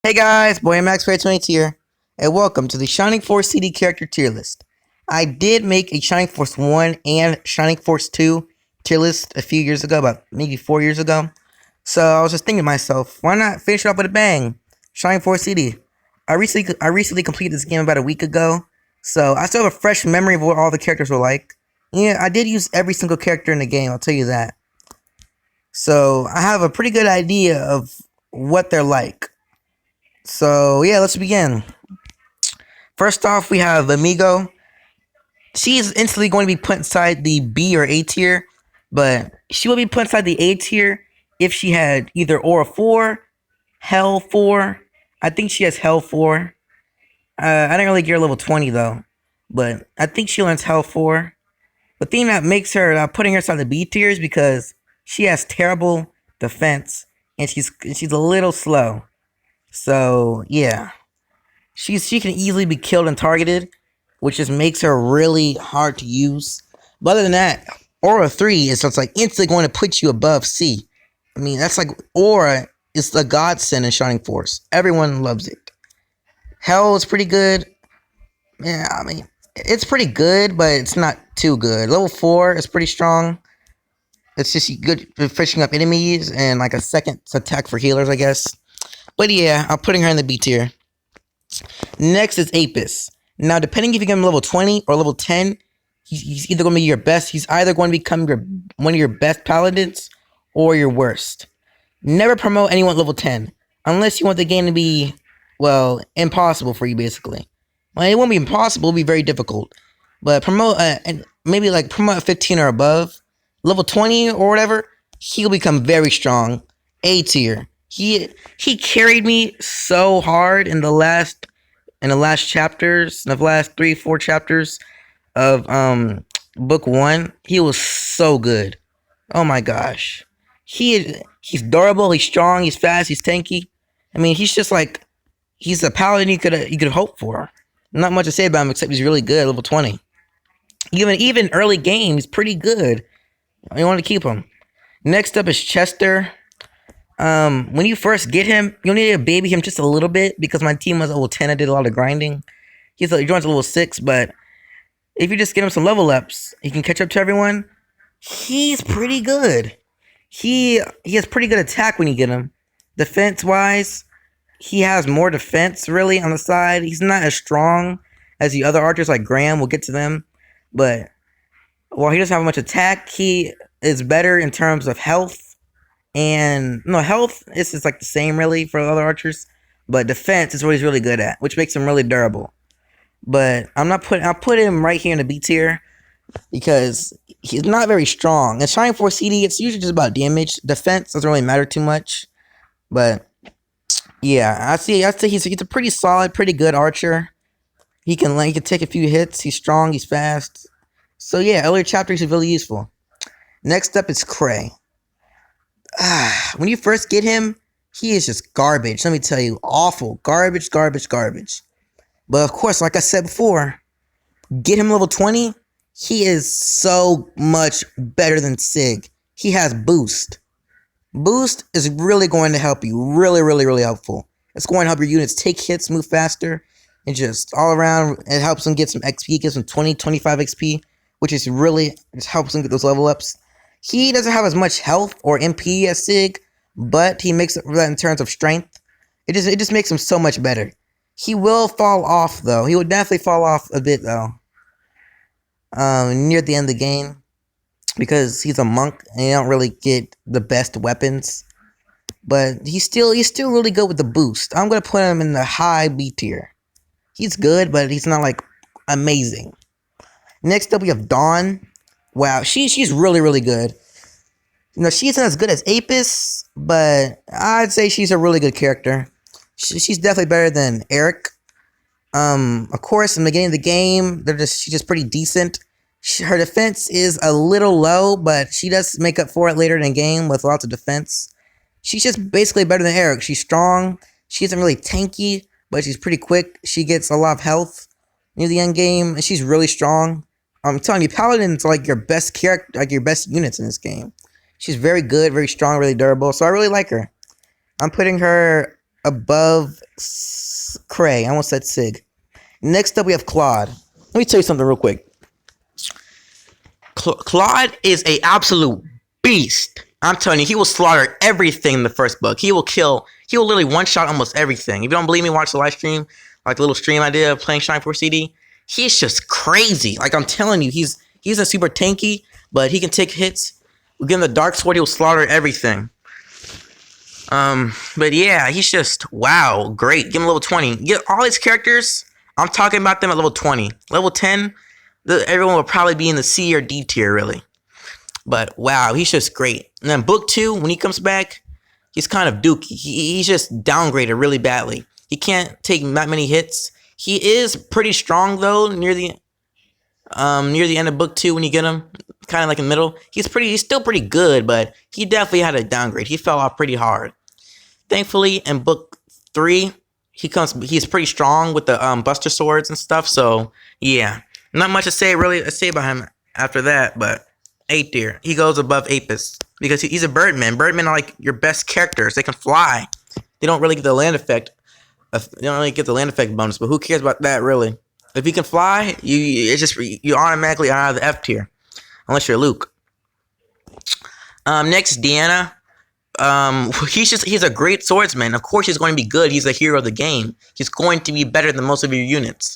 Hey guys, Boy Max 22 here, and welcome to the Shining Force CD character tier list. I did make a Shining Force 1 and Shining Force 2 tier list a few years ago, about maybe 4 years ago. So I was just thinking to myself, why not finish it off with a bang? Shining Force CD. I recently completed this game about a week ago, so I still have a fresh memory of what all the characters were like. Yeah, I did use every single character in the game, I'll tell you that. So I have a pretty good idea of what they're like. So yeah, let's begin. First off, we have Amigo. She is instantly going to be put inside the B or A tier, but she will be put inside the A tier if she had either Aura 4, Hell 4. I think she has Hell 4. I didn't really get her level 20 though, but I think she learns Hell 4. The thing that makes her putting her inside the B tier is because she has terrible defense and she's a little slow. So yeah. She can easily be killed and targeted, which just makes her really hard to use. But other than that, Aura 3 is just like instantly going to put you above C. I mean, that's like Aura is the godsend in Shining Force. Everyone loves it. Hell is pretty good. Yeah, I mean, it's pretty good, but it's not too good. Level 4 is pretty strong. It's just good for fishing up enemies and like a second attack for healers, I guess. But yeah, I'm putting her in the B tier. Next is Apis. Now, depending if you get him level 20 or level 10, he's either going to be your best. He's either going to become one of your best paladins or your worst. Never promote anyone level 10 unless you want the game to be, well, impossible for you, basically. Well, it won't be impossible. It'll be very difficult. But promote, and maybe like promote 15 or above. Level 20 or whatever, he'll become very strong. A tier. He carried me so hard in the last chapters, in the last 3-4 chapters of book 1. He was so good. Oh my gosh. He's durable, he's strong, he's fast, he's tanky. I mean, he's just like he's a paladin you could hope for. Not much to say about him except he's really good, level 20. Even early game, he's pretty good. You want to keep him. Next up is Chester. When you first get him, you'll need to baby him just a little bit because my team was level 10. I did a lot of grinding. He joins level 6, but if you just get him some level ups, he can catch up to everyone. He's pretty good. He has pretty good attack when you get him. Defense wise, he has more defense really on the side. He's not as strong as the other archers like Graham. We'll get to them, but while he doesn't have much attack, he is better in terms of health. And no, health is just like the same really for other archers, but defense is what he's really good at, which makes him really durable. But I'll put him right here in the B tier because he's not very strong. In Shining Force CD, it's usually just about damage. Defense doesn't really matter too much. But yeah, I'd say he's a pretty solid, pretty good archer. He can take a few hits. He's strong. He's fast. So yeah, earlier chapters are really useful. Next up is Cray. When you first get him, he is just garbage. Let me tell you, awful. Garbage, garbage, garbage. But of course, like I said before, get him level 20. He is so much better than Sig. He has boost. Boost is really going to help you. Really, really, really helpful. It's going to help your units take hits, move faster, and just all around, it helps them get some XP, gives them 20, 25 XP, which is really, just helps them get those level ups. He doesn't have as much health or MP as Sig, but he makes it for that in terms of strength. It just makes him so much better. He will fall off though. He will definitely fall off a bit though. Near the end of the game, because he's a monk and you don't really get the best weapons. But he's still really good with the boost. I'm gonna put him in the high B tier. He's good, but he's not like amazing. Next up we have Dawn. Wow, she's really, really good. You know, she's not as good as Apis, but I'd say she's a really good character. She's definitely better than Eric. Of course, in the beginning of the game, she's just pretty decent. Her defense is a little low, but she does make up for it later in the game with lots of defense. She's just basically better than Eric. She's strong. She isn't really tanky, but she's pretty quick. She gets a lot of health near the end game, and she's really strong. I'm telling you, Paladin's like your best character, like your best units in this game. She's very good, very strong, really durable. So I really like her. I'm putting her above Cray. I almost said Sig. Next up, we have Claude. Let me tell you something real quick. Claude is a absolute beast. I'm telling you, he will slaughter everything in the first book. He will literally one-shot almost everything. If you don't believe me, watch the live stream, like the little stream I did of playing Shining Force CD. He's just crazy. Like, I'm telling you, he's a super tanky, but he can take hits. We give him the Dark Sword, he'll slaughter everything. But yeah, he's just, wow, great. Give him level 20. Get all these characters, I'm talking about them at level 20. Level 10, everyone will probably be in the C or D tier, really. But wow, he's just great. And then book 2, when he comes back, he's kind of dookie. He's just downgraded really badly. He can't take that many hits. He is pretty strong though near the end of book 2 when you get him, kind of like in the middle. He's still pretty good, but he definitely had a downgrade. He fell off pretty hard. Thankfully, in book 3, he's pretty strong with the Buster Swords and stuff. So yeah, not much to say about him after that, but A tier. He goes above Apis because he's a Birdman. Birdmen are like your best characters. They can fly. They don't really get the land effect. They don't really get the land effect bonus, but who cares about that really? If you can fly, you automatically are out of the F tier, unless you're Luke. Next, Deanna. He's a great swordsman. Of course, he's going to be good. He's a hero of the game. He's going to be better than most of your units.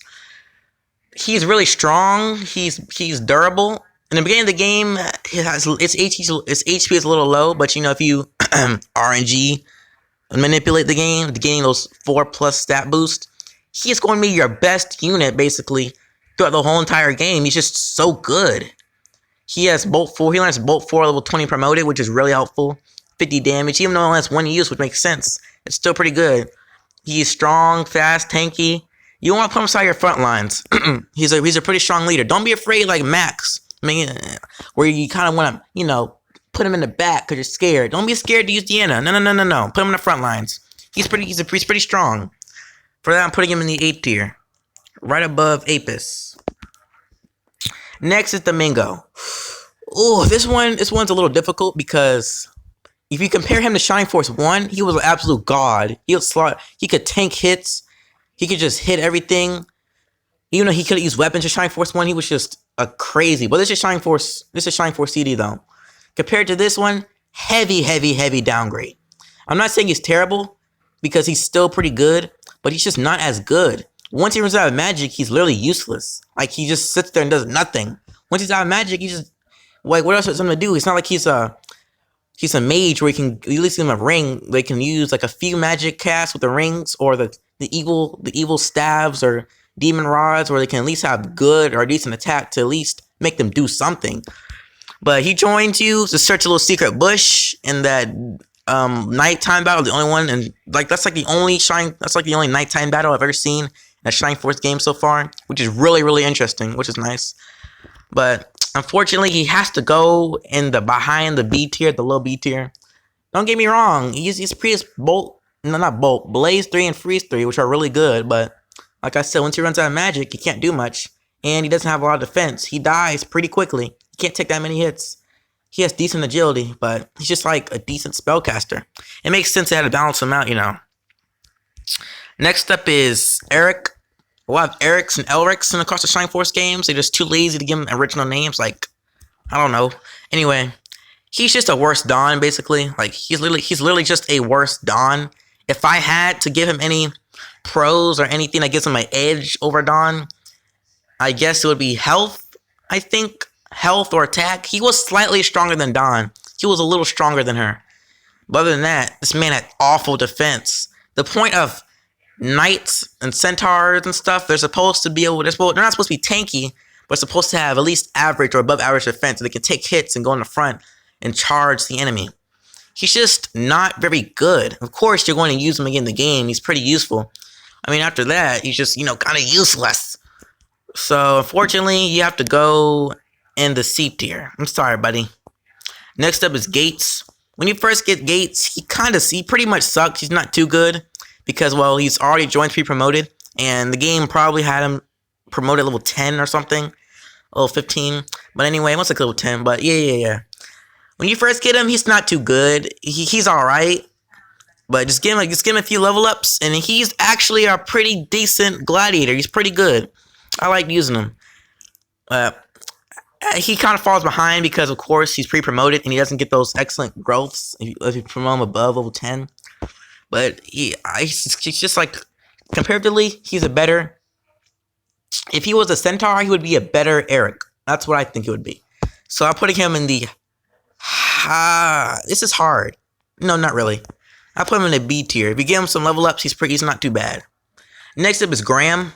He's really strong. He's durable. In the beginning of the game, its HP is a little low, but if you RNG and manipulate the game, getting those 4+ stat boost, he is going to be your best unit basically throughout the whole entire game. He's just so good. He has Bolt 4. He learns Bolt 4 level 20 promoted, which is really helpful. 50 damage, even though it only has 1 use, which makes sense. It's still pretty good. He's strong, fast, tanky. You want to put him aside your front lines. he's a pretty strong leader. Don't be afraid like Max. I mean, where you kind of want to, put him in the back because you're scared. Don't be scared to use Deanna. No. Put him in the front lines. He's pretty strong. For that, I'm putting him in the 8th tier, right above Apis. Next is Domingo. Oh, this one's a little difficult because if you compare him to Shining Force 1, he was an absolute god. He could tank hits. He could just hit everything. Even though he could use weapons to Shining Force 1, he was just a crazy. But this is Shining Force CD though. Compared to this one, heavy downgrade. I'm not saying he's terrible because he's still pretty good, but he's just not as good. Once he runs out of magic, he's literally useless. Like, he just sits there and does nothing. Once he's out of magic, he just, like, what else is something to do? It's not like he's a mage where you at least give him a ring. They can use like a few magic casts with the rings or the evil staves or demon rods, where they can at least have good or decent attack to at least make them do something. But he joins you to search a little secret bush in that nighttime battle, the only one, and that's like the only nighttime battle I've ever seen in a Shining Force game so far, which is really interesting, which is nice. But unfortunately, he has to go in behind the B tier, the low B tier. Don't get me wrong, he's pretty Blaze 3 and Freeze 3, which are really good, but like I said, once he runs out of magic, he can't do much, and he doesn't have a lot of defense. He dies pretty quickly. He can't take that many hits. He has decent agility, but he's just like a decent spellcaster. It makes sense they had to balance him out, Next up is Eric. A lot of Erics and Elrics in across the Shining Force games. They're just too lazy to give them original names. Like, I don't know. Anyway, he's just a worse Dawn, basically. Like, he's literally just a worse Dawn. If I had to give him any pros or anything that gives him an edge over Dawn, I guess it would be health, I think. Health or attack. He was slightly stronger than Dawn. He was a little stronger than her. But other than that, this man had awful defense. The point of knights and centaurs and stuff, they're not supposed to be tanky, but supposed to have at least average or above average defense, so they can take hits and go in the front and charge the enemy. He's just not very good. Of course, you're going to use him again in the game. He's pretty useful. I mean, after that, he's just, kind of useless. So, unfortunately, you have to go in the C tier. I'm sorry, buddy. Next up is Gates. When you first get Gates, he pretty much sucks. He's not too good because, well, he's already joined pre-promoted, and the game probably had him promoted level 10 or something, level 15. But anyway, almost like level 10. But yeah. When you first get him, he's not too good. He's all right. But just give him a few level ups, and he's actually a pretty decent gladiator. He's pretty good. I like using him. He kind of falls behind because, of course, he's pre-promoted and he doesn't get those excellent growths if you promote him above level 10. But he's just like, comparatively, he's a better. If he was a centaur, he would be a better Eric. That's what I think it would be. So I'm putting him in the. This is hard. No, not really. I put him in the B tier. If you give him some level ups, he's not too bad. Next up is Graham.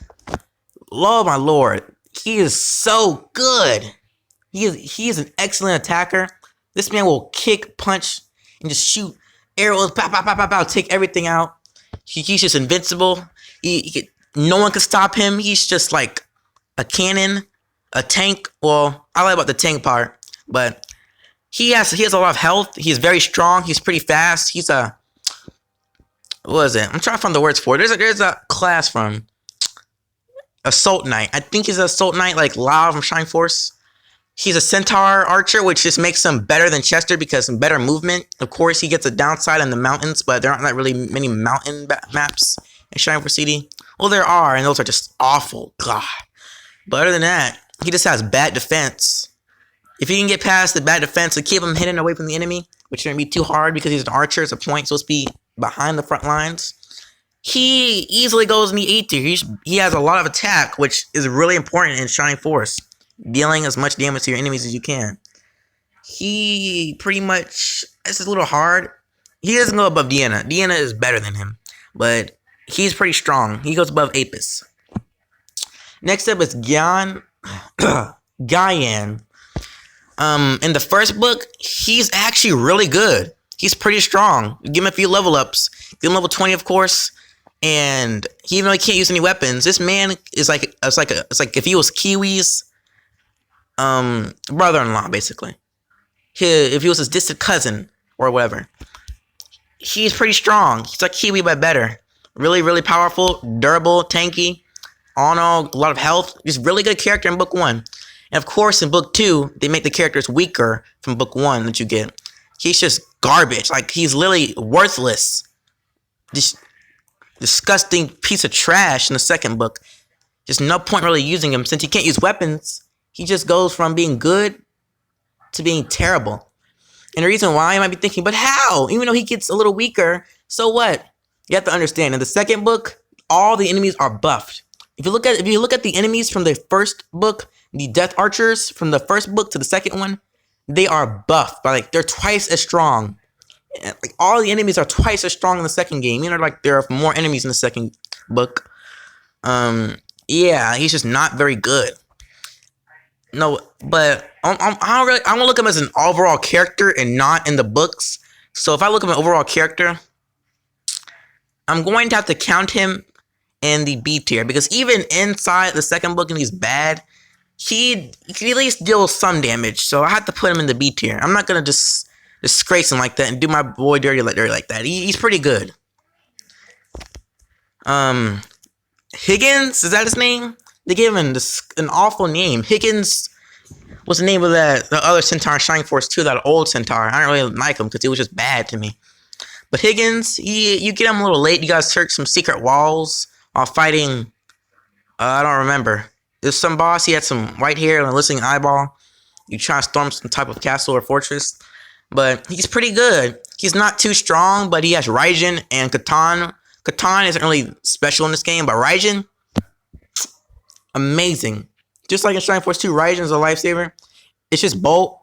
Lord, my lord, he is so good. He is an excellent attacker. This man will kick, punch, and just shoot arrows. Pow, pow, pow, pow, pow, take everything out. He's just invincible. No one can stop him. He's just like a cannon, a tank. Well, I like about the tank part, but he has a lot of health. He's very strong. He's pretty fast. He's a what is it? I'm trying to find the words for it. There's a class from Assault Knight. I think he's an Assault Knight like Lao from Shining Force. He's a Centaur Archer, which just makes him better than Chester because some better movement. Of course, he gets a downside in the mountains, but there aren't that really many mountain maps in Shining Force CD. Well, there are, and those are just awful. God. But other than that, he just has bad defense. If he can get past the bad defense and keep him hidden away from the enemy, which shouldn't be too hard because he's an archer, it's a point supposed to be behind the front lines. He easily goes in the A tier. He has a lot of attack, which is really important in Shining Force. Dealing as much damage to your enemies as you can. He pretty much, this is a little hard. He doesn't go above Deanna. Deanna is better than him, but he's pretty strong. He goes above Apis. Next up is Gyan. Gyan. In the first book, he's actually really good. He's pretty strong. Give him a few level ups. Give him level 20, of course. And even though he can't use any weapons, this man is like it's like if he was Kiwi's brother-in-law, basically. If he was his distant cousin or whatever. He's pretty strong. He's like Kiwi but better. Really, really powerful, durable, tanky. All in all, a lot of health. He's a really good character in book 1. And of course, in book 2, they make the characters weaker from book 1 that you get. He's just garbage. Like, he's literally worthless. Just disgusting piece of trash in the second book. Just no point really using him since he can't use weapons. He just goes from being good to being terrible. And the reason why, you might be thinking, but how? Even though he gets a little weaker, so what? You have to understand, in the second book, all the enemies are buffed. If you look at the enemies from the first book, the Death Archers from the first book to the second one, they are buffed. Like, they're twice as strong. Like, all the enemies are twice as strong in the second game. You know, like, there are more enemies in the second book. Yeah, he's just not very good. No, but I want to look at him as an overall character and not in the books. So if I look at an overall character, I'm going to have to count him in the B tier because even inside the second book and he's bad, he at least deals some damage. So I have to put him in the B tier. I'm not gonna just disgrace him like that and do my boy dirty like that. He's pretty good. Higgins, is that his name? They gave him an awful name. Higgins was the name of the other Centaur in Shining Force 2, that old Centaur. I don't really like him because he was just bad to me. But Higgins, you get him a little late. You guys search some secret walls while fighting, I don't remember. There's some boss, he had some white hair and a listening eyeball. You try to storm some type of castle or fortress. But he's pretty good. He's not too strong, but he has Raijin and Catan. Catan isn't really special in this game, but Raijin, amazing. Just like in Shining Force 2, Raijin is a lifesaver. It's just Bolt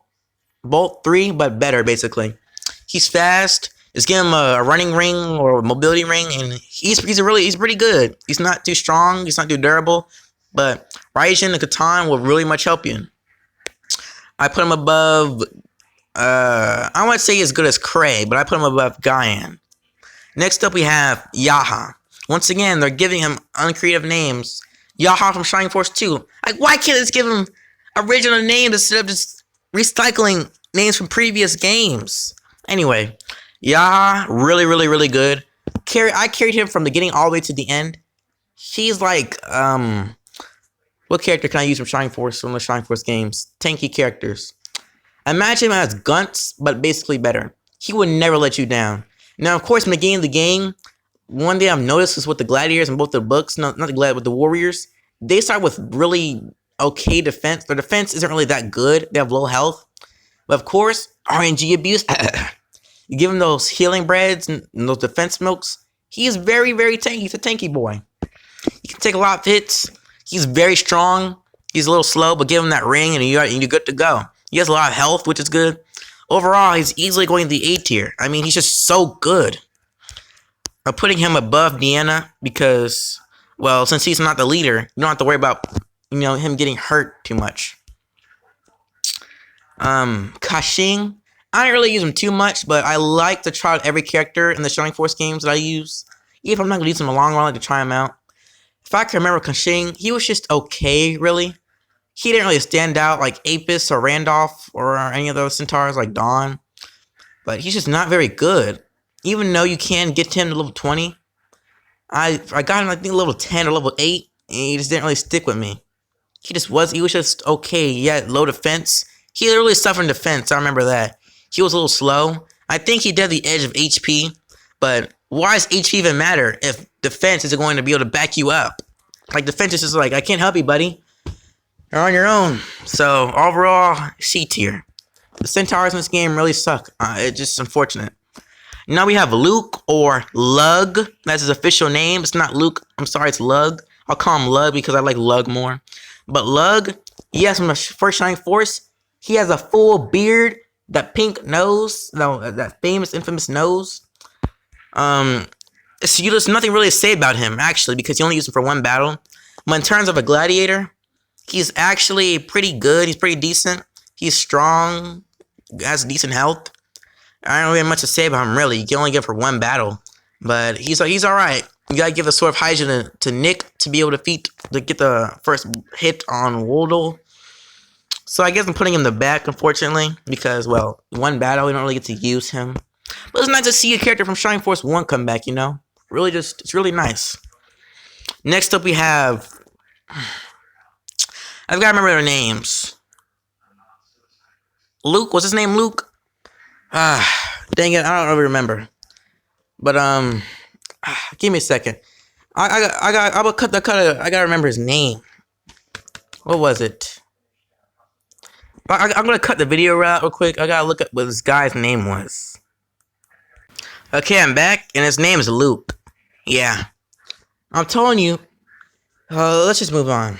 3, but better, basically. He's fast. Just give him a running ring or a mobility ring, and he's pretty good. He's not too strong. He's not too durable. But Raijin and Catan will really much help you. I put him above, I wouldn't say as good as Cray, but I put him above Gyan. Next up we have Yaha. Once again, they're giving him uncreative names. Yaha from Shining Force 2. Like, why can't they just give him original names instead of just recycling names from previous games? Anyway, Yaha, really, really, really good. I carried him from the beginning all the way to the end. He's like, what character can I use from Shining Force from the Shining Force games? Tanky characters. Imagine him as Gunts, but basically better. He would never let you down. Now, of course, in the game, one thing I've noticed is with the gladiators and both the books, no, not the glad, with the warriors, they start with really okay defense. Their defense isn't really that good. They have low health, but of course, RNG abuse. You give him those healing breads and those defense milks. He is very, very tanky. He's a tanky boy. He can take a lot of hits. He's very strong. He's a little slow, but give him that ring and you're good to go. He has a lot of health, which is good. Overall, he's easily going to the A tier. I mean, he's just so good. I'm putting him above Deanna because, well, since he's not the leader, you don't have to worry about, him getting hurt too much. Kashing, I don't really use him too much, but I like to try out every character in the Shining Force games that I use. Even if I'm not going to use him in the long run, I like to try him out. If I can remember Kashing, he was just okay, really. He didn't really stand out like Apis or Randolph or any of those centaurs like Dawn. But he's just not very good. Even though you can get him to level 20. I got him, I think, level 10 or level 8. And he just didn't really stick with me. He was just okay. He had low defense. He literally suffered in defense. I remember that. He was a little slow. I think he did the edge of HP. But why does HP even matter if defense isn't going to be able to back you up? Like, defense is just like, I can't help you, buddy. You're on your own. So, overall, C tier. The centaurs in this game really suck. It's just unfortunate. Now we have Luke, or Lug. That's his official name. It's not Luke. I'm sorry, it's Lug. I'll call him Lug because I like Lug more. But Lug, yes, from the first Shining Force, he has a full beard, that pink nose, that famous, infamous nose. So there's nothing really to say about him, actually, because you only use him for one battle. But in terms of a gladiator, he's actually pretty good. He's pretty decent. He's strong, has decent health. I don't really have much to say about him, really. You can only get for one battle. But he's alright. You gotta give the Sword of Hygiene to Nick to be able to get the first hit on Woldle. So I guess I'm putting him in the back, unfortunately, because, well, one battle, we don't really get to use him. But it's nice to see a character from Shining Force 1 come back, Really it's really nice. Next up we have... I've got to remember their names. Luke, what's his name, Luke? Dang it, I don't really remember. But, give me a second. I gotta remember his name. What was it? I'm gonna cut the video out real quick. I gotta look up what this guy's name was. Okay, I'm back, and his name is Luke. Yeah. I'm telling you. Let's just move on.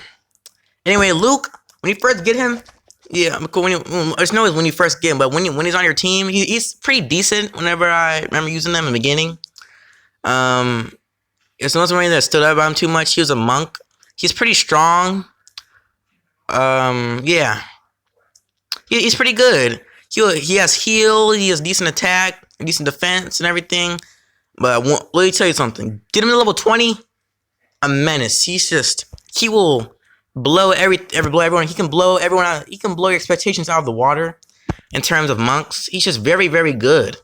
Anyway, Luke, when you first get him, yeah, when you first get him, but when he's on your team, he's pretty decent whenever I remember using them in the beginning. There's no somebody that stood out about him too much. He was a monk. He's pretty strong. Yeah. He's pretty good. He has heal, he has decent attack, decent defense and everything. But let me tell you something. Get him to level 20, a menace. He will blow everyone. He can blow everyone out. He can blow your expectations out of the water in terms of monks. He's just very, very good.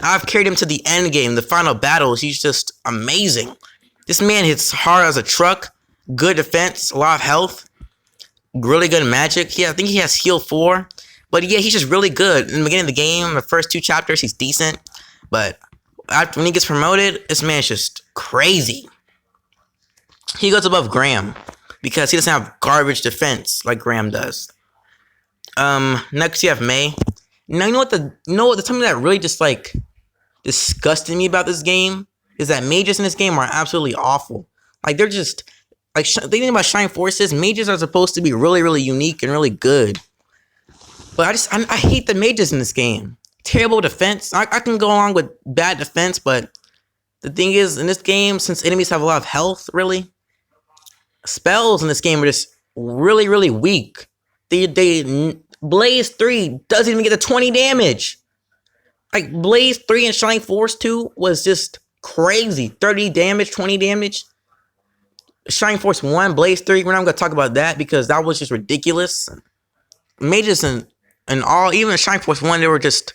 I've carried him to the end game, the final battles. He's just amazing. This man hits hard as a truck. Good defense, a lot of health. Really good magic. I think he has heal 4. But yeah, he's just really good. In the beginning of the game, the first 2 chapters, he's decent. But when he gets promoted, this man's just crazy. He goes above Graham because he doesn't have garbage defense like Graham does. Next you have May. Now you know what something that really just like disgusted me about this game is that mages in this game are absolutely awful. Like they're just like the thing about Shining Forces, mages are supposed to be really, really unique and really good. But I hate the mages in this game. Terrible defense. I can go along with bad defense, but the thing is, in this game, since enemies have a lot of health, really, spells in this game are just really, really weak. Blaze 3 doesn't even get the 20 damage. Like, Blaze 3 and Shining Force 2 was just crazy. 30 damage, 20 damage. Shining Force 1, Blaze 3, we're not going to talk about that because that was just ridiculous. Mages and all, even in Shining Force 1, they were just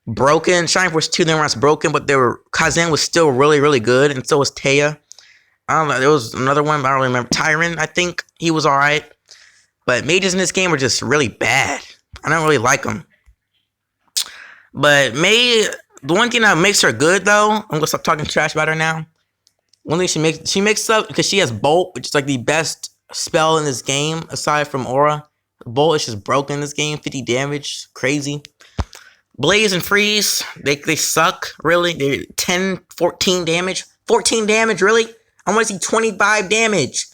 broken. Shining Force 2, they weren't as broken, but Kaizen was still really, really good, and so was Taya. I don't know, there was another one, but I don't remember. Tyron, I think, he was alright. But mages in this game were just really bad. I don't really like them. But May, The one thing that makes her good, though, I'm gonna stop talking trash about her now. One thing she makes up because she has Bolt, which is like the best spell in this game aside from Aura. Bolt is just broken in this game, 50 damage, crazy. Blaze and Freeze, they suck, really. They're 10, 14 damage. 14 damage, really? I want to see 25 damage.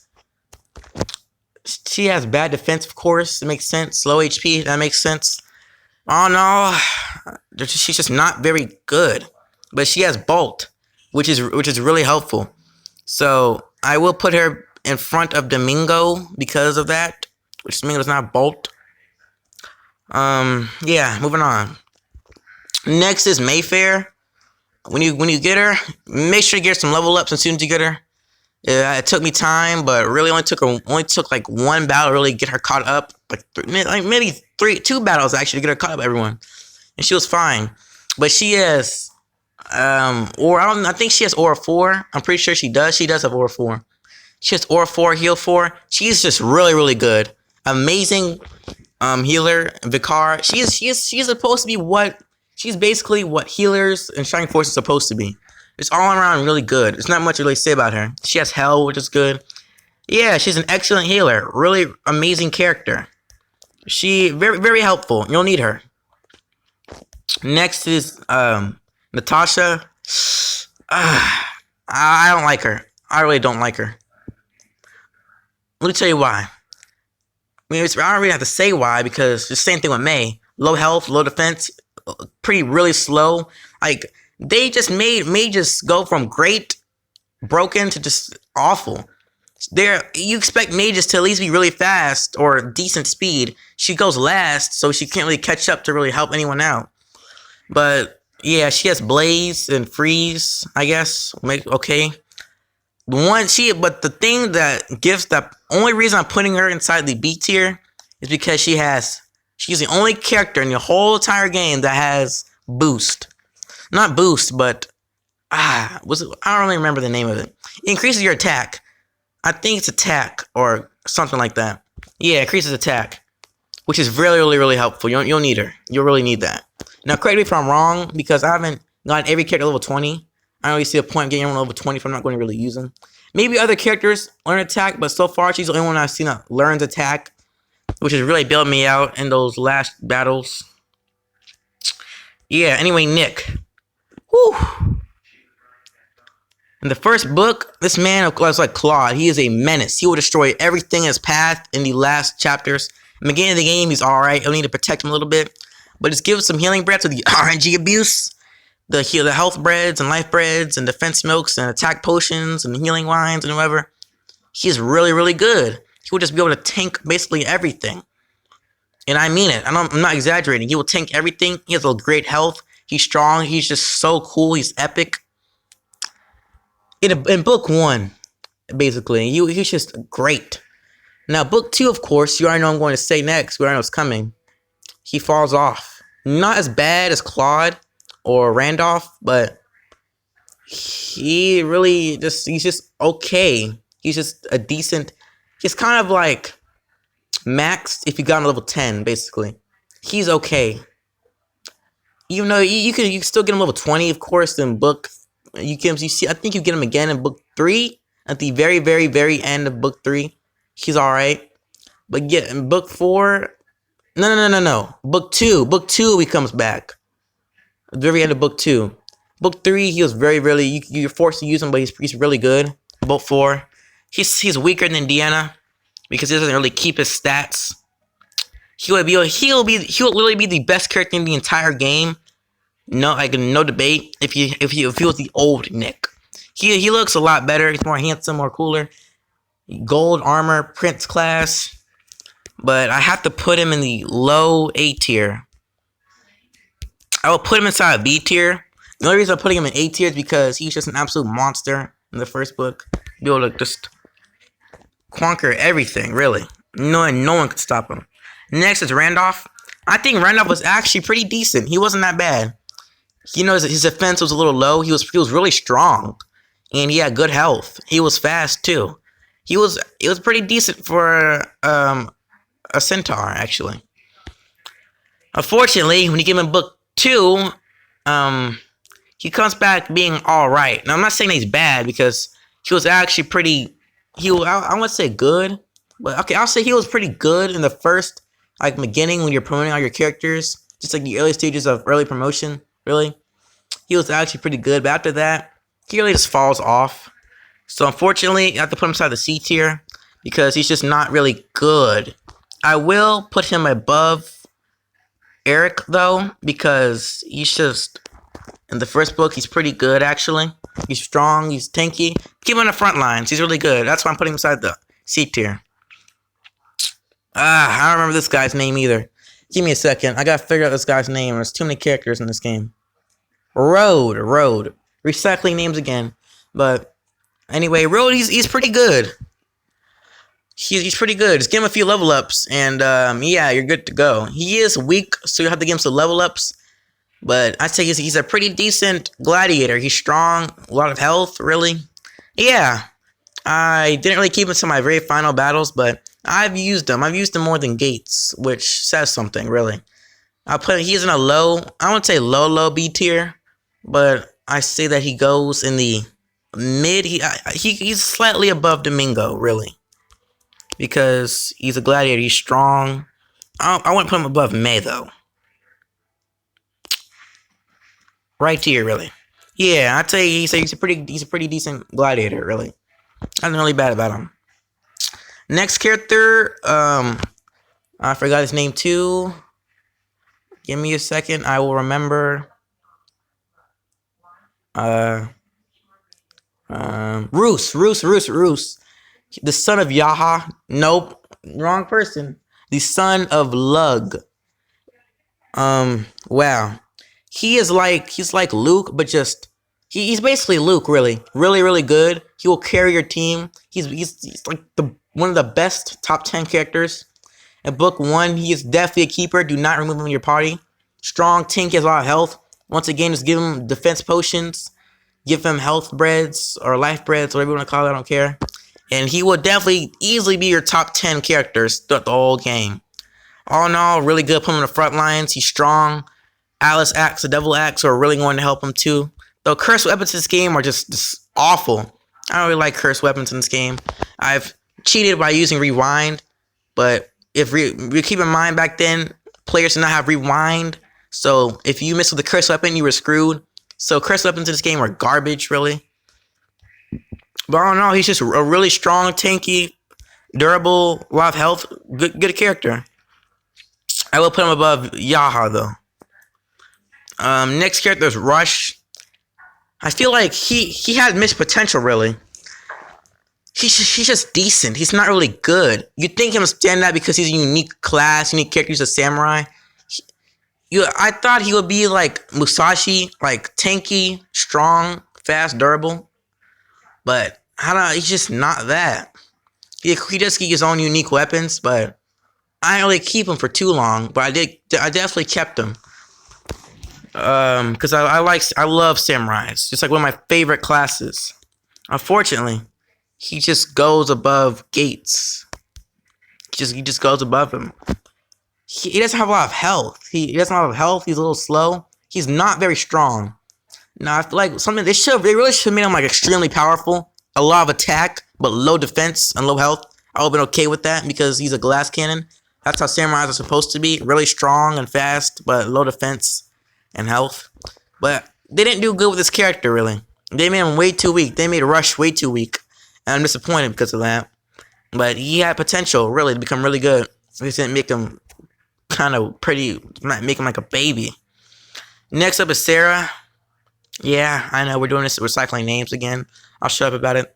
She has bad defense, of course. It makes sense. Low HP, that makes sense. Oh no, she's just not very good. But she has Bolt, which is really helpful. So I will put her in front of Domingo because of that, which Domingo does not have Bolt. Yeah, moving on. Next is Mayfair. When you get her, make sure you get some level ups as soon as you get her. It took me time, but really only took like one battle to really get her caught up. Like maybe two battles actually to get her caught up. Everyone, and she was fine. But she has I think she has Aura 4. I'm pretty sure she does. She does have Aura 4. She has Aura 4, Heal 4. She's just really good. Amazing healer, Vicar. She's supposed to be she's basically what healers and Shining Force is supposed to be. It's all around really good. There's not much to really say about her. She has Hell, which is good. Yeah, she's an excellent healer. Really amazing character. She very helpful. You'll need her. Next is Natasha. I don't like her. I really don't like her. Let me tell you why. I mean, I don't really have to say why because it's the same thing with May. Low health, low defense, really slow. Like they just made May just go from great, broken to just awful. You expect May just to at least be really fast or decent speed. She goes last, so she can't really catch up to really help anyone out. But yeah, she has Blaze and Freeze, I guess. Okay. But the thing that gives the only reason I'm putting her inside the B tier is because she's the only character in the whole entire game that has boost. Not boost, but I don't really remember the name of it. It increases your attack. I think it's attack or something like that. Yeah, it increases attack, which is really helpful. You'll need her. You'll really need that. Now, correct me if I'm wrong, because I haven't gotten every character level 20. I don't really see a point in getting everyone level 20 if I'm not going to really use them. Maybe other characters learn attack, but so far she's the only one I've seen that learns attack, which has really bailed me out in those last battles. Yeah, anyway, Nick. Whew. In the first book, this man was like Claude. He is a menace. He will destroy everything in his path in the last chapters. In the beginning of the game, he's alright. You'll need to protect him a little bit. But just give some healing breaths with the RNG abuse. The health breads and life breads and defense milks and attack potions and healing wines and whatever. He's really good. He will just be able to tank basically everything. And I mean it. I'm not exaggerating. He will tank everything. He has a great health. He's strong. He's just so cool. He's epic. In book 1, basically, he's just great. Now, book 2, of course, you already know I'm going to say next. We already know it's coming. He falls off. Not as bad as Claude or Randolph, but he's just okay. He's just a decent, he's kind of like Max if you got him level 10, basically. He's okay. Even though you can still get him level 20, of course, in book. I think you get him again in book 3 at the very end of book 3. He's all right, but yeah, in book 4, no. Book 2, he comes back. At the very end of book 2. Book 3, he was you're forced to use him, but he's really good. Book 4, he's weaker than Deanna because he doesn't really keep his stats. He'll literally be the best character in the entire game. No debate. If he was the old Nick, he looks a lot better. He's more handsome, more cooler. Gold armor, Prince class, but I have to put him in the low A tier. I will put him inside a B tier. The only reason I'm putting him in A tier is because he's just an absolute monster in the first book. Be able to just conquer everything, really. No one could stop him. Next is Randolph. I think Randolph was actually pretty decent. He wasn't that bad. His defense was a little low. He was really strong, and he had good health. He was fast too. It was pretty decent for a centaur, actually. Unfortunately, when you give him book 2, he comes back being all right. Now I'm not saying that he's bad because he was actually pretty. I wouldn't say good, but okay, I'll say he was pretty good in the first beginning when you're promoting all your characters, just like the early stages of early promotion. Really, he was actually pretty good, but after that, he really just falls off. So unfortunately, you have to put him inside the C tier because he's just not really good. I will put him above Eric though because he's just in the first book he's pretty good actually. He's strong, he's tanky. Keep him on the front lines. He's really good. That's why I'm putting him inside the C tier. I don't remember this guy's name either. Give me a second. I gotta figure out this guy's name. There's too many characters in this game. Road. Recycling names again. But anyway, Road, he's pretty good. He's pretty good. Just give him a few level ups, and yeah, you're good to go. He is weak, so you have to give him some level ups. But I'd say he's a pretty decent gladiator. He's strong, a lot of health, really. Yeah, I didn't really keep him to my very final battles, but I've used him. I've used him more than Gates, which says something, really. He's in a low, I wouldn't say low B tier, but I say that he goes in the mid. He's slightly above Domingo, really. Because he's a gladiator, he's strong. I wouldn't put him above May, though. Right tier, really. Yeah, I'd say he's a pretty decent gladiator, really. Nothing really bad about him. Next character, I forgot his name too. Give me a second, I will remember. Roos. The son of Yaha. Nope, wrong person. The son of Lug. Wow. He's like Luke, but just he's basically Luke, really. Really good. He will carry your team. He's like one of the best top 10 characters. In book 1, he is definitely a keeper. Do not remove him from your party. Strong tank, he has a lot of health. Once again, just give him defense potions. Give him health breads or life breads, whatever you want to call it, I don't care. And he will definitely easily be your top 10 characters throughout the whole game. All in all, really good. Put him on the front lines. He's strong. Alice Axe, the Devil Axe are really going to help him too. Though cursed weapons in this game are just awful. I don't really like cursed weapons in this game. I've cheated by using rewind, but if you keep in mind back then, players did not have rewind. So if you missed with a cursed weapon, you were screwed. So cursed weapons in this game are garbage, really. But I don't know, he's just a really strong, tanky, durable, a lot of health, good character. I will put him above Yaha though. Next character is Rush. I feel like he had missed potential, really. He's just decent. He's not really good. You'd think him stand out because he's a unique class, unique character. He's a samurai. I thought he would be like Musashi, like tanky, strong, fast, durable. But I don't know, he's just not that. He just gets his own unique weapons, but I didn't really keep him for too long. But I definitely kept him. Because I love samurais. Just like one of my favorite classes. Unfortunately, he just goes above Gates. He just goes above him. He doesn't have a lot of health. He doesn't have a lot of health. He's a little slow. He's not very strong. Now I feel like they really should have made him like extremely powerful. A lot of attack, but low defense and low health. I would have been okay with that because he's a glass cannon. That's how samurais are supposed to be. Really strong and fast, but low defense and health. But they didn't do good with this character, really. They made him way too weak. They made Rush way too weak. And I'm disappointed because of that. But he had potential, really, to become really good. They didn't make him kind of pretty, make him like a baby. Next up is Sarah. Yeah, I know, we're doing this recycling names again. I'll shut up about it.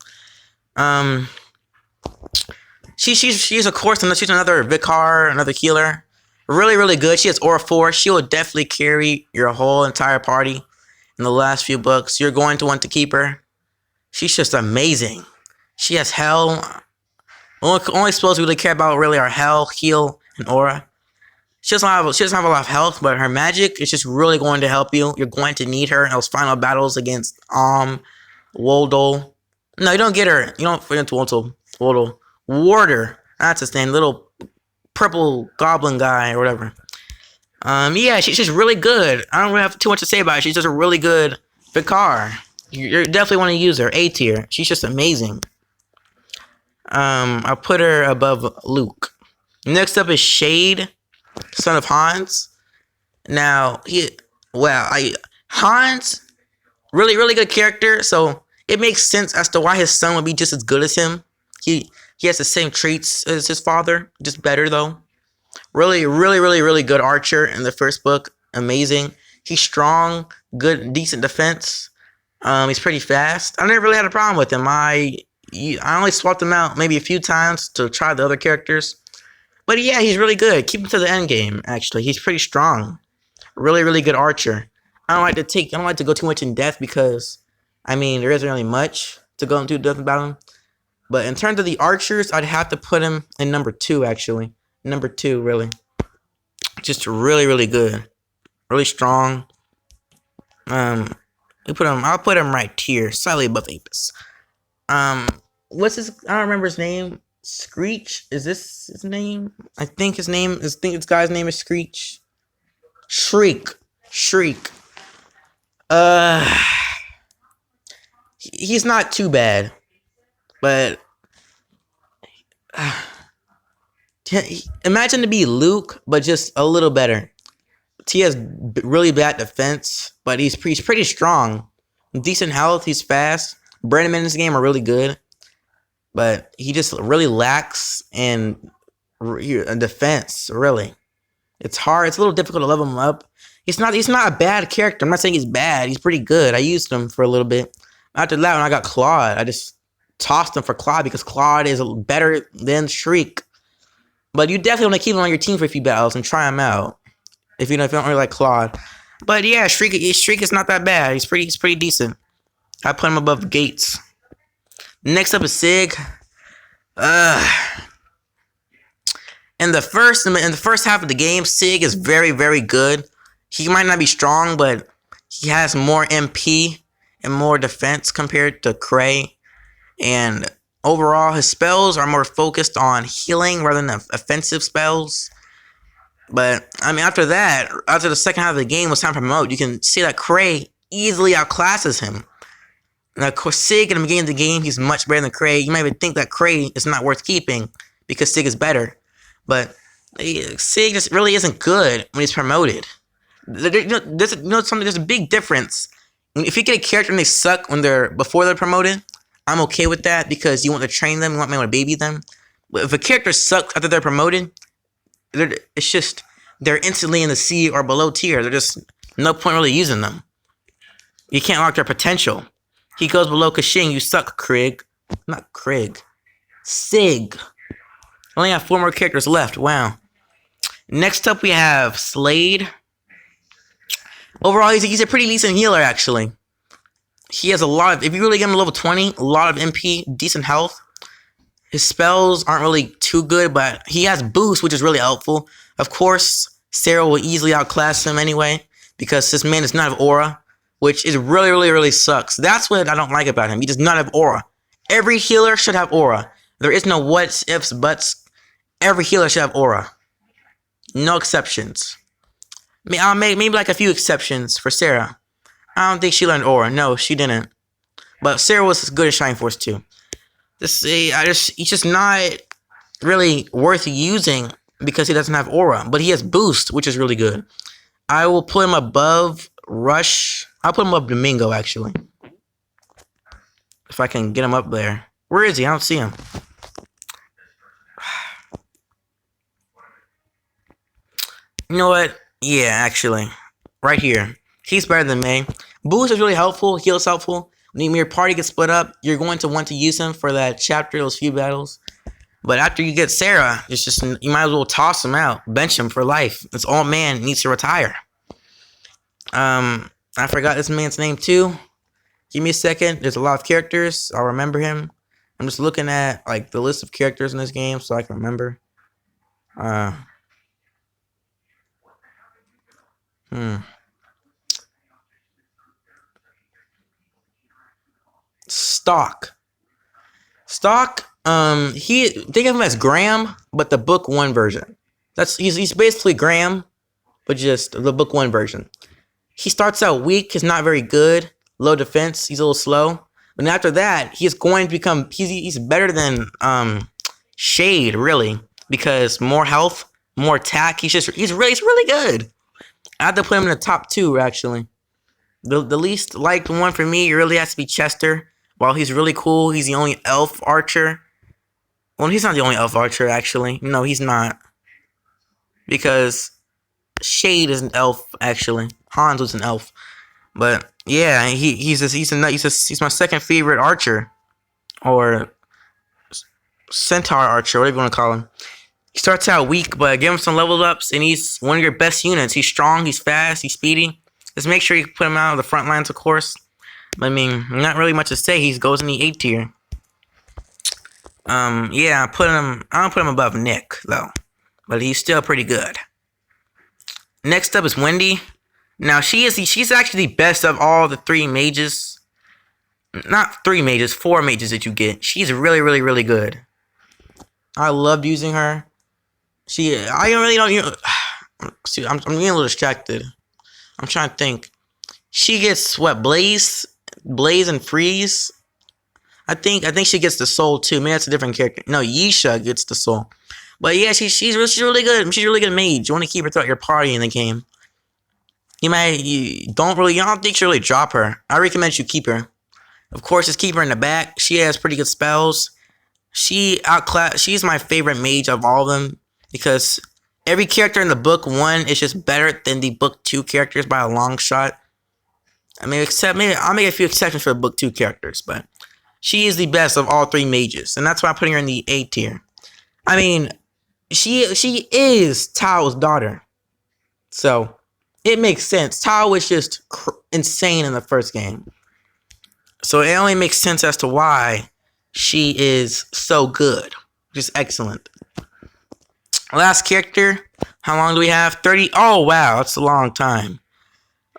She's of course, she's another Vicar, another healer. Really good. She has Aura 4. She will definitely carry your whole entire party in the last few books. You're going to want to keep her. She's just amazing. She has Hell. Only spells we really care about really are Hell, Heal, and Aura. She doesn't have a lot of health, but her magic is just really going to help you. You're going to need her in those final battles against Woldol. No, you don't get her. You don't fit into Woldol. Warder. That's his name. Little purple goblin guy or whatever. Yeah, she's just really good. I don't really have too much to say about it. She's just a really good Picard. You definitely want to use her. A tier. She's just amazing. I'll put her above Luke. Next up is Shade, son of Hans. Now Hans, really good character. So it makes sense as to why his son would be just as good as him. He has the same traits as his father, just better though. Really good archer in the first book. Amazing. He's strong, good, decent defense. He's pretty fast. I never really had a problem with him. I only swapped him out maybe a few times to try the other characters. But yeah, he's really good. Keep him to the end game, actually. He's pretty strong. Really good archer. I don't like to go too much in depth because there isn't really much to go into depth about him. But in terms of the archers, I'd have to put him in number 2, actually. Number 2, really. Just really good. Really strong. I'll put him right here, slightly above Apis. What's his? I don't remember his name. Screech? Is this his name? I think this guy's name is Screech. Shriek. He's not too bad, but imagine to be Luke, but just a little better. He has really bad defense, but he's pretty strong. Decent health, he's fast. Brandon in this game are really good, but he just really lacks in defense, really. It's hard. It's a little difficult to level him up. He's not a bad character. I'm not saying he's bad. He's pretty good. I used him for a little bit. After that, when I got Claude, I just tossed him for Claude because Claude is better than Shriek. But you definitely want to keep him on your team for a few battles and try him out. If you don't really like Claude. But yeah, Shriek is not that bad. He's pretty decent. I put him above Gates. Next up is Sig. In the first half of the game, Sig is very good. He might not be strong, but he has more MP and more defense compared to Cray. And overall, his spells are more focused on healing rather than offensive spells. But after the second half of the game was time to promote, you can see that Cray easily outclasses him. And of course, Sig in the beginning of the game, he's much better than Cray. You might even think that Cray is not worth keeping because Sig is better. But Sig just really isn't good when he's promoted. There's a big difference. If you get a character and they suck before they're promoted, I'm okay with that because you want to train them, you want to baby them. But if a character sucks after they're promoted, they're instantly in the C or below tier. There's just no point really using them. You can't unlock their potential. He goes below Kashing. You suck, Krieg. Not Krieg. Sig. Only have 4 more characters left. Wow. Next up, we have Slade. Overall, he's a pretty decent healer, actually. He has if you really get him to level 20, a lot of MP, decent health. His spells aren't really too good, but he has boost, which is really helpful. Of course, Sarah will easily outclass him anyway, because this man does not have aura, which is really sucks. That's what I don't like about him. He does not have aura. Every healer should have aura. There is no whats, ifs, buts. Every healer should have aura. No exceptions. I'll make maybe like a few exceptions for Sarah. I don't think she learned aura. No, she didn't. But Sarah was as good as Shining Force 2. He's just not really worth using because he doesn't have aura. But he has boost, which is really good. I will put him above Rush. I'll put him above Domingo, actually. If I can get him up there. Where is he? I don't see him. You know what? Yeah, actually. Right here. He's better than me. Boost is really helpful. Heal is helpful. When your party gets split up, you're going to want to use him for that chapter, those few battles. But after you get Sarah, you might as well toss him out. Bench him for life. This old man needs to retire. I forgot this man's name too. Give me a second. There's a lot of characters. I'll remember him. I'm just looking at the list of characters in this game so I can remember. Stock. Think of him as Graham, but the book 1 version. He's basically Graham, but just the book 1 version. He starts out weak, he's not very good. low defense. He's a little slow. But after that, he's going to become he's better than Shade, really, because more health, more attack. He's really good. I have to put him in the top 2 actually. The least liked one for me really has to be Chester. While he's really cool, he's the only elf archer. Well, he's not the only elf archer actually. No, he's not. Because Shade is an elf actually. Hans was an elf. But yeah, he's my second favorite archer, or centaur archer, whatever you want to call him. He starts out weak, but give him some level ups, and he's one of your best units. He's strong, he's fast, he's speedy. Just make sure you put him out of the front lines, of course. I mean, not really much to say. He goes in the 8 tier. Yeah, I don't put him above Nick though, but he's still pretty good. Next up is Wendy. Now she's actually the best of all the 3 mages. Not 3 mages, 4 mages that you get. She's really good. I loved using her. I really don't. See, I'm getting a little distracted. I'm trying to think. She gets what? Blaze and Freeze. I think she gets the soul too. Maybe that's a different character. No, Yisha gets the soul. But yeah, she's really good. She's a really good mage. You want to keep her throughout your party in the game. You don't think you should really drop her. I recommend you keep her. Of course, just keep her in the back. She has pretty good spells. She's my favorite mage of all of them because every character in the book 1 is just better than the book 2 characters by a long shot. I mean, I'll make a few exceptions for the book 2 characters, but she is the best of all 3 mages, and that's why I'm putting her in the 8 tier. I mean, she is Tao's daughter, so it makes sense. Tao was just insane in the first game, so it only makes sense as to why she is so good. Just excellent. Last character. How long do we have? 30. Oh, wow. That's a long time.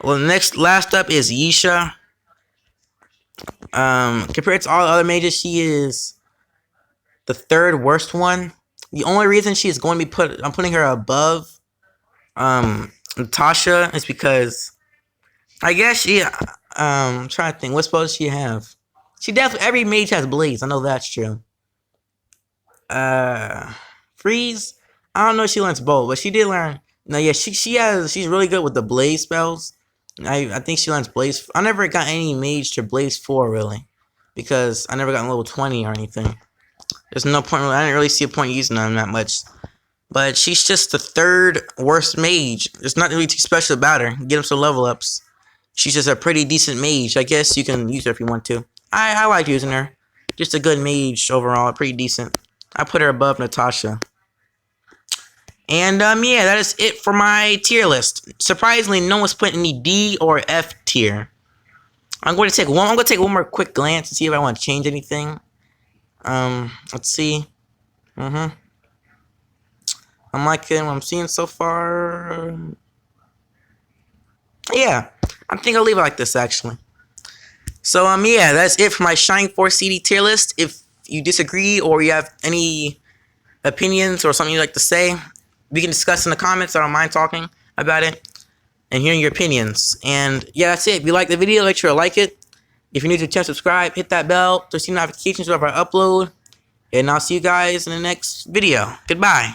Well, last up is Yisha. Compared to all the other mages, she is the 3rd worst one. The only reason she is going to be I'm putting her above Natasha is because I guess I'm trying to think. What spells does she have? Every mage has Blaze. I know that's true. Freeze. I don't know if she learns both, but she did learn. No, yeah, she's really good with the Blaze spells. I think she learns Blaze. I never got any mage to Blaze 4 really, because I never got level 20 or anything. There's no point. I didn't really see a point using them that much. But she's just the 3rd worst mage. There's nothing really too special about her. Get them some level ups. She's just a pretty decent mage. I guess you can use her if you want to. I like using her. Just a good mage overall. Pretty decent. I put her above Natasha. And yeah, that is it for my tier list. Surprisingly, no one's put any D or F tier. I'm going to take one more quick glance to see if I want to change anything. Let's see. I'm liking what I'm seeing so far. Yeah, I think I'll leave it like this actually. So yeah, that's it for my Shining Force CD tier list. If you disagree or you have any opinions or something you'd like to say, we can discuss in the comments. I don't mind talking about it and hearing your opinions. And yeah, that's it. If you like the video, make sure to like it. If you're new to the channel, subscribe, hit that bell to see notifications whenever I upload. And I'll see you guys in the next video. Goodbye.